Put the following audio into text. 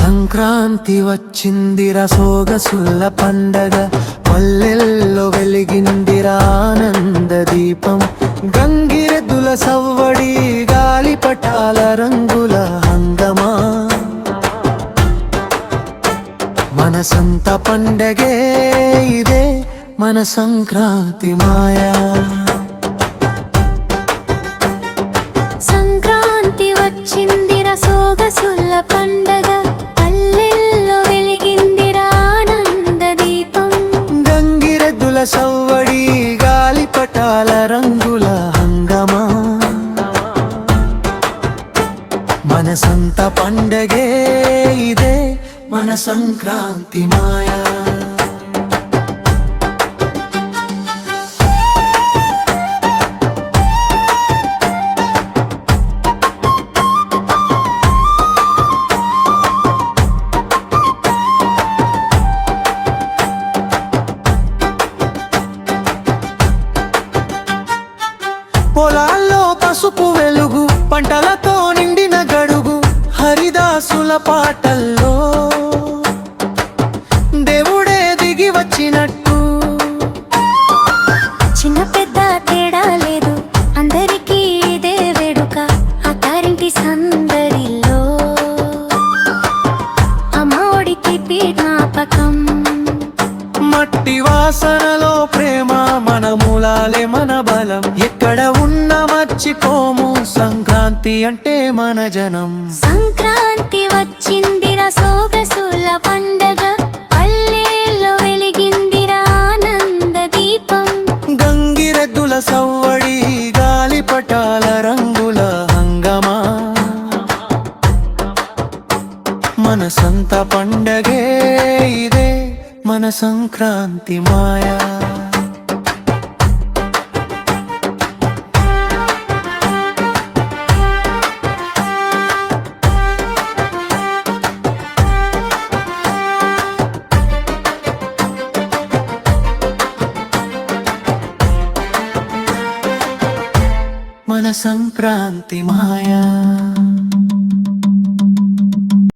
సంక్రాంతి వచ్చిందిరా సోగసుల్ల పండగ, పల్లెల్లో వెలిగిందిరా ఆనంద దీపం. గంగిరెద్దుల సవ్వడి, గాలిపటాల రంగుల హంగమా, మనసంత పండగే ఇదే మన సంక్రాంతి మాయా. సంక్రాంతి వచ్చిందిరా సోగసుల్ల పండగ, పల్లెల్లో వెలిగిందిరా ఆనంద దీపం. గంగిరెద్దుల సవ్వడి, గాలిపటాల రంగుల హంగమా, మనసంత పండగే ఇదే మన సంక్రాంతి మాయా. పొలాల్లో పసుపు వెలుగు, పంటలతో నిండిన గడుగు, హరిదాసుల పాటల్లో దేవుడే దిగి వచ్చినట్టు. చిన్న పెద్ద తేడా లేదు, అందరికీ ఇదే వేడుక. అత్తారింటి సందడిలో అమ్మఒడి తీపి జ్ఞాపకం. మట్టి వాసనలో ప్రేమ, మన మూలాలే మన బలం. ఎక్కడ ఉన్న మర్చిపోము, సంక్రాంతి అంటే మన జనం. సంక్రాంతి వచ్చిందిరా సోగసుల పండగ, పల్లెల్లో వెలిగిందిరా ఆనంద దీపం. గంగిరెద్దుల సవ్వడి, గాలిపటాల రంగుల హంగమా, మనసంత పండగే ఇదే మన సంక్రాంతి మాయా. మన సంక్రాంతి మాయా.